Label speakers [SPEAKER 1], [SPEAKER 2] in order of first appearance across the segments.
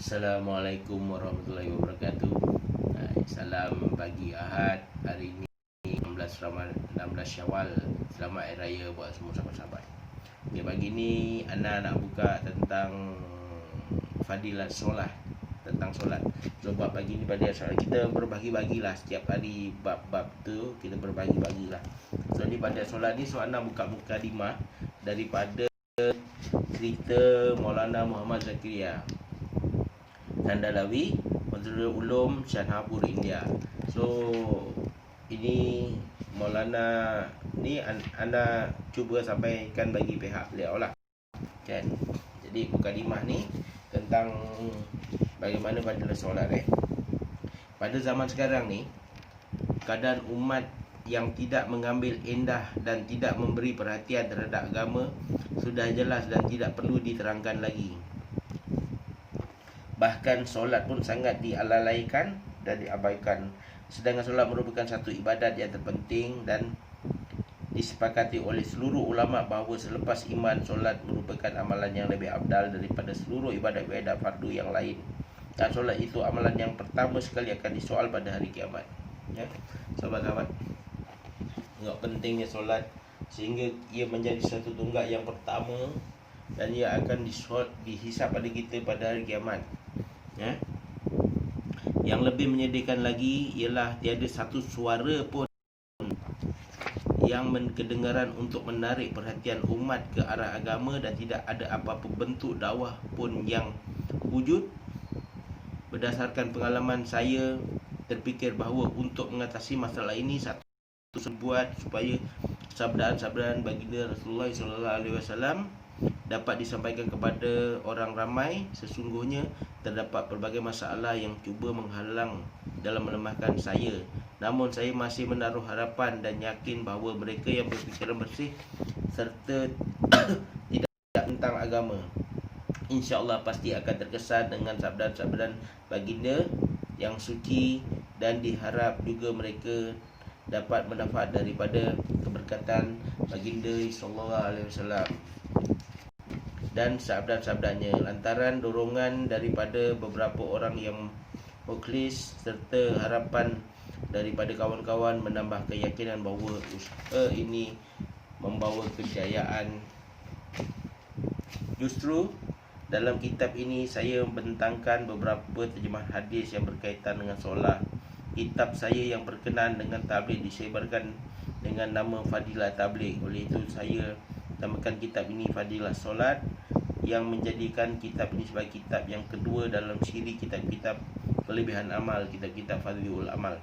[SPEAKER 1] Assalamualaikum warahmatullahi wabarakatuh. Salam pagi Ahad. Hari ini 16 Syawal. Selamat Hari Raya buat semua sahabat-sahabat. Okay, pagi ni Ana nak buka tentang fadilat solat, tentang solat. So bab pagi ni pada solat kita berbagi-bagilah setiap hari bab-bab tu kita berbagi-bagilah. So ni pada solat ni Ana buka mukadimah daripada cerita Maulana Muhammad Zakaria Kandalawi, Menteri Ulum Shanapur, India. So ini Maulana ni anda cuba sampaikan bagi pihak beliau lah, kan. Jadi mukadimah ni tentang bagaimana pada solat pada zaman sekarang ni, keadaan umat yang tidak mengambil endah dan tidak memberi perhatian terhadap agama sudah jelas dan tidak perlu diterangkan lagi. Bahkan solat pun sangat dialalaikan dan diabaikan. Sedangkan solat merupakan satu ibadat yang terpenting dan disepakati oleh seluruh ulama bahawa selepas iman, solat merupakan amalan yang lebih abdal daripada seluruh ibadat-ibadat fardu yang lain. Dan solat itu amalan yang pertama sekali akan disoal pada hari kiamat. Ya, sahabat-sahabat, tengok pentingnya solat sehingga ia menjadi satu tunggak yang pertama dan ia akan dihisap pada kita pada hari kiamat. Ya. Yang lebih menyedihkan lagi ialah tiada satu suara pun yang kedengaran untuk menarik perhatian umat ke arah agama, dan tidak ada apa-apa bentuk dakwah pun yang wujud. Berdasarkan pengalaman saya, terfikir bahawa untuk mengatasi masalah ini, satu buat supaya sabdaan-sabdaan baginda Rasulullah SAW dapat disampaikan kepada orang ramai. Sesungguhnya terdapat pelbagai masalah yang cuba menghalang dalam melemahkan saya. Namun saya masih menaruh harapan dan yakin bahawa mereka yang berfikiran bersih serta tidak tentang agama, insya-Allah pasti akan terkesan dengan sabdaan-sabdaan baginda yang suci, dan diharap juga mereka dapat mendapat daripada keberkatan baginda sallallahu alaihi wasallam dan sabda-sabdanya lantaran dorongan daripada beberapa orang yang mukhlis serta harapan daripada kawan-kawan menambah keyakinan bahawa usaha ini membawa kejayaan. Justru dalam kitab ini saya membentangkan beberapa terjemahan hadis yang berkaitan dengan solat. Kitab saya yang berkenaan dengan tabligh disebarkan dengan nama Fadilah Tabligh. Oleh itu saya namakan kitab ini Fadilah Solat, yang menjadikan kitab ini sebagai kitab yang kedua dalam siri kitab-kitab kelebihan amal, kitab-kitab Fadlul Amal.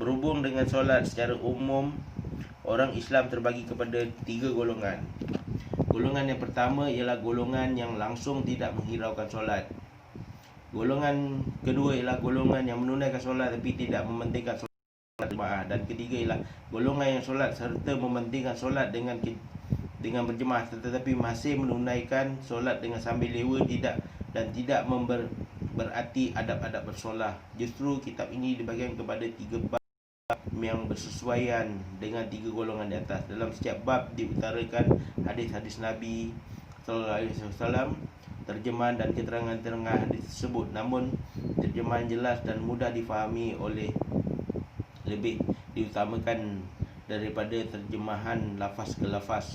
[SPEAKER 1] Berhubung dengan solat secara umum, orang Islam terbagi kepada 3 golongan. Golongan yang pertama ialah golongan yang langsung tidak menghiraukan solat. Golongan kedua ialah golongan yang menunaikan solat tapi tidak mementingkan solat jemaah. Dan ketiga ialah golongan yang solat serta mementingkan solat dengan berjemaah tetapi masih menunaikan solat dengan sambil lewa dan tidak berarti adab-adab bersolat. Justru kitab ini dibagikan kepada 3 bab yang bersesuaian dengan 3 golongan di atas. Dalam setiap bab diutarakan hadis-hadis Nabi sallallahu alaihi wasallam, terjemahan dan keterangan-keterangan hadis tersebut, namun terjemahan jelas dan mudah difahami lebih diutamakan daripada terjemahan lafaz ke lafaz.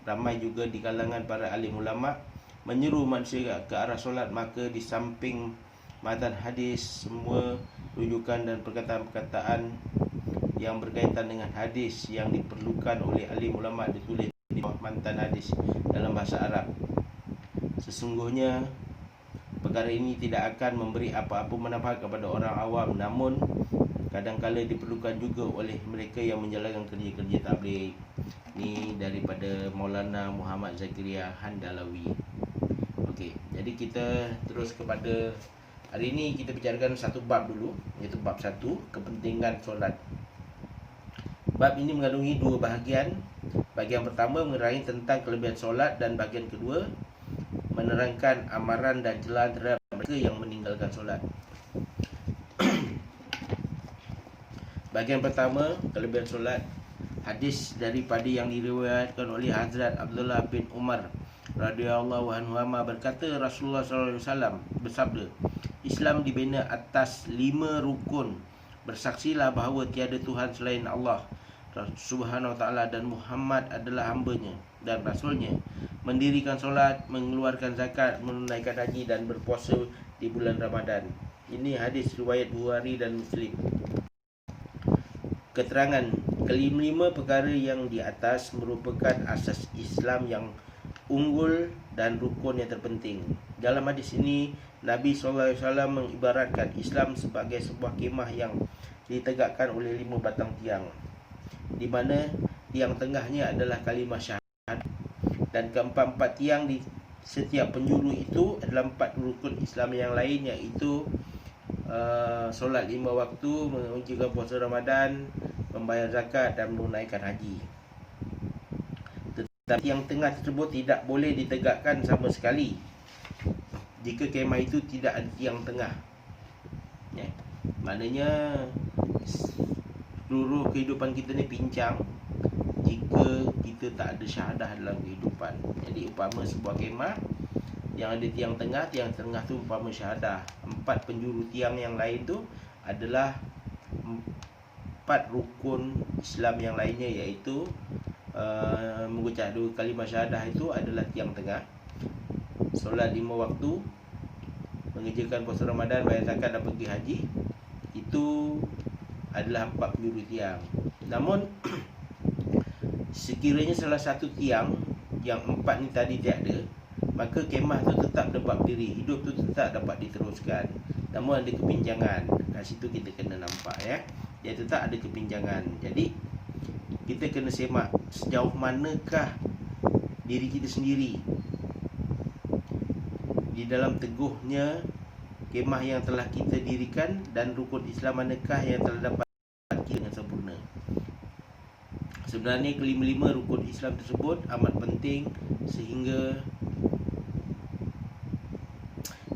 [SPEAKER 1] Ramai juga di kalangan para alim ulama menyeru manusia ke arah solat, maka di samping matan hadis, semua rujukan dan perkataan-perkataan yang berkaitan dengan hadis yang diperlukan oleh alim ulama ditulis di bawah matan hadis dalam bahasa Arab. Sesungguhnya perkara ini tidak akan memberi apa-apa manfaat kepada orang awam, namun kadang-kala diperlukan juga oleh mereka yang menjalankan kerja-kerja tabligh. Ni daripada Maulana Muhammad Zakaria Handalawi. Okey, jadi kita terus kepada hari ini, kita bicarakan satu bab dulu, iaitu bab 1, kepentingan solat. Bab ini mengandungi 2 bahagian. Bahagian pertama menerangi tentang kelebihan solat, dan bahagian kedua menerangkan amaran dan celaan terhadap mereka yang meninggalkan solat. Bahagian pertama, kelebihan solat. Hadis daripada yang diriwayatkan oleh Hazrat Abdullah bin Umar radhiyallahu anhu berkata, Rasulullah sallallahu alaihi wasallam bersabda, Islam dibina atas 5 rukun. Bersaksilah bahawa tiada Tuhan selain Allah Subhanahu wa ta'ala dan Muhammad adalah hamba-Nya dan rasulnya. Mendirikan solat, mengeluarkan zakat, menunaikan haji dan berpuasa di bulan Ramadan. Ini hadis riwayat Bukhari dan Muslim. Keterangan kelima perkara yang di atas merupakan asas Islam yang unggul dan rukun yang terpenting. Dalam hadis ini, Nabi SAW mengibaratkan Islam sebagai sebuah kemah yang ditegakkan oleh 5 batang tiang, di mana tiang tengahnya adalah kalimah syahadat, dan keempat-empat tiang di setiap penjuru itu adalah 4 rukun Islam yang lain, iaitu solat 5 waktu, menunaikan puasa Ramadan, membayar zakat dan menunaikan haji. Tetapi tiang tengah tersebut tidak boleh ditegakkan sama sekali jika kemah itu tidak ada tiang tengah. Maknanya seluruh kehidupan kita ni pincang jika kita tak ada syahadah dalam kehidupan. Jadi umpama sebuah kemah yang ada tiang tengah tu umpama syahadah. 4 penjuru tiang yang lain tu adalah 4 rukun Islam yang lainnya, iaitu mengucap 2 kalimah syahadah itu adalah tiang tengah, solat 5 waktu, mengerjakan puasa Ramadan, bayar zakat dan pergi haji. Itu adalah 4 penjuru tiang. Namun sekiranya salah satu tiang yang 4 ni tadi tiada, maka kemah tu tetap dapat berdiri, hidup tu tetap dapat diteruskan. Namun ada kepinjangan. Kat situ kita kena nampak, dia tetap ada kepinjangan. Jadi kita kena semak sejauh manakah diri kita sendiri di dalam teguhnya kemah yang telah kita dirikan, dan rukun Islam manakah yang telah dapat dengan sempurna. Sebenarnya kelima-lima rukun Islam tersebut amat penting sehingga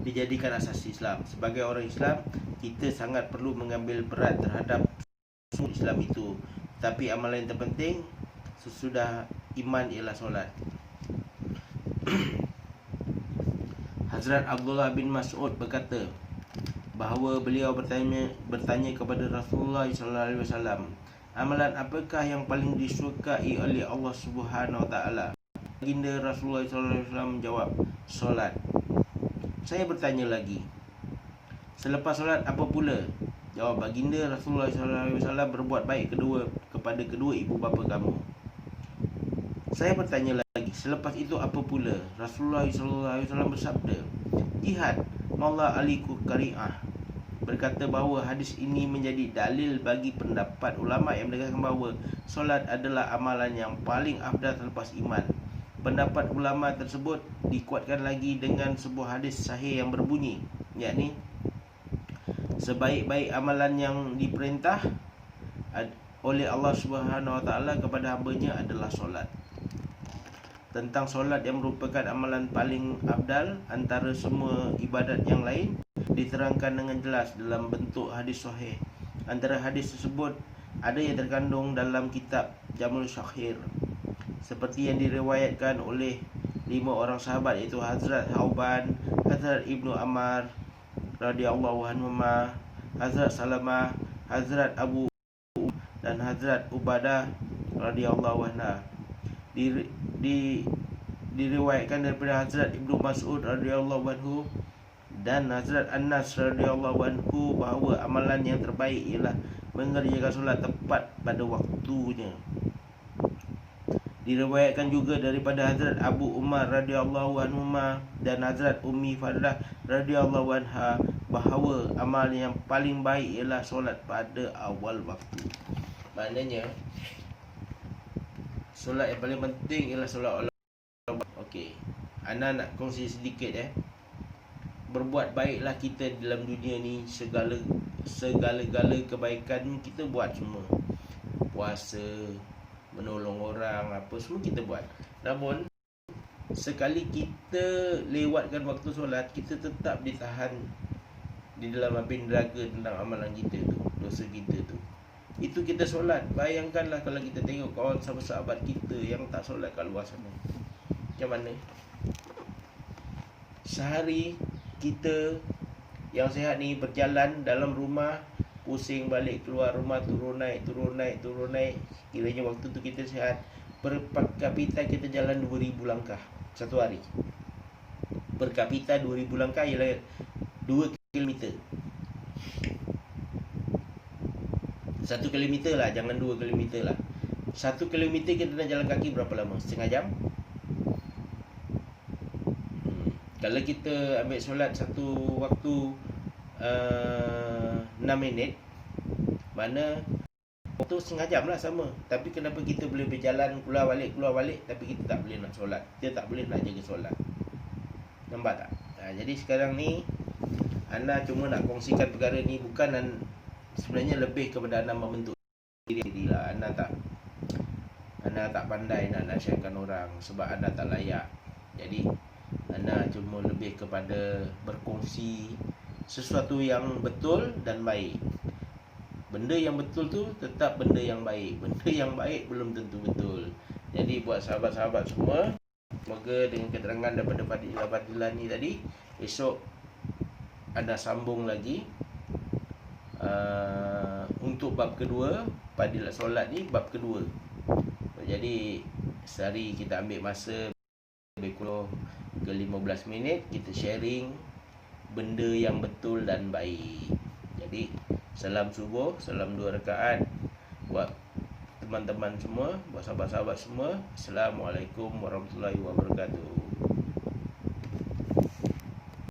[SPEAKER 1] dijadikan asas Islam. Sebagai orang Islam, kita sangat perlu mengambil berat terhadap Islam itu. Tapi amalan yang terpenting sesudah iman ialah solat. Hazrat Abdullah bin Mas'ud berkata bahawa beliau bertanya kepada Rasulullah SAW, amalan apakah yang paling disukai oleh Allah Subhanahu wa taala? Baginda Rasulullah SAW menjawab, solat. Saya bertanya lagi, selepas solat apa pula? Jawab baginda Rasulullah SAW, berbuat baik kepada kedua ibu bapa kamu. Saya bertanya lagi, selepas itu apa pula? Rasulullah SAW bersabda, jihad, Maula aliku kari'ah. Berkata bahawa hadis ini menjadi dalil bagi pendapat ulama yang menegaskan bahawa solat adalah amalan yang paling afdal selepas iman. Pendapat ulama tersebut dikuatkan lagi dengan sebuah hadis sahih yang berbunyi, yakni sebaik-baik amalan yang diperintah oleh Allah Subhanahu wa taala kepada hamba-Nya adalah solat. Tentang solat yang merupakan amalan paling afdal antara semua ibadat yang lain diterangkan dengan jelas dalam bentuk hadis sahih. Antara hadis tersebut ada yang terkandung dalam kitab Jamul Syakhir, seperti yang diriwayatkan oleh 5 orang sahabat, iaitu Hazrat Thauban, Hazrat Ibnu Ammar radhiyallahu anhu, Hazrat Salamah, Hazrat Abu dan Hazrat Ubadah radhiyallahu anha. Diriwayatkan daripada Hazrat Ibnu Mas'ud radhiyallahu anhu dan Hazrat Anas radhiyallahu anhu bahawa amalan yang terbaik ialah mengerjakan solat tepat pada waktunya. Diriwayatkan juga daripada Hazrat Abu Umar radhiyallahu anhu dan Hazrat Ummi Fardah radhiyallahu anha bahawa amal yang paling baik ialah solat pada awal waktu. Maknanya solat yang paling penting ialah solat awal. Okey, Ana nak kongsi sedikit Berbuat baiklah kita dalam dunia ni, segala-gala kebaikan kita buat semua. Puasa, menolong orang, apa semua kita buat. Namun sekali kita lewatkan waktu solat, kita tetap ditahan di dalam api neraka tentang amalan kita tu, dosa kita tu. Itu kita solat. Bayangkanlah kalau kita tengok kawan sahabat-sahabat kita yang tak solat kat luar sana, macam mana? Sehari kita yang sihat ni berjalan dalam rumah, pusing balik keluar rumah, turun naik. Kiranya waktu tu kita sihat. Per kapita kita jalan 2000 langkah satu hari. Per kapita 2000 langkah ialah 2 kilometer. 1 kilometer lah, jangan 2 kilometer lah. 1 kilometer kita nak jalan kaki berapa lama? Setengah jam? Kalau kita ambil solat satu waktu 6 minit, mana waktu setengah jam lah sama. Tapi kenapa kita boleh berjalan keluar balik, tapi kita tak boleh nak solat, kita tak boleh nak jaga solat. Nampak tak? Jadi sekarang ni Ana cuma nak kongsikan perkara ni, bukan sebenarnya lebih kepada Ana membentuk diri lah. Ana tak pandai nak nasihatkan orang sebab Ana tak layak. Jadi Ana cuma lebih kepada berkongsi sesuatu yang betul dan baik. Benda yang betul tu tetap benda yang baik. Benda yang baik belum tentu betul. Jadi buat sahabat-sahabat semua, semoga dengan keterangan daripada Fadilah ni tadi, esok Ana sambung lagi untuk bab kedua. Fadilah solat ni bab kedua. Jadi sehari kita ambil masa lebih kurang ke 15 minit, kita sharing benda yang betul dan baik. Jadi salam subuh, salam 2 rakaat buat teman-teman semua, buat sahabat-sahabat semua. Assalamualaikum warahmatullahi wabarakatuh.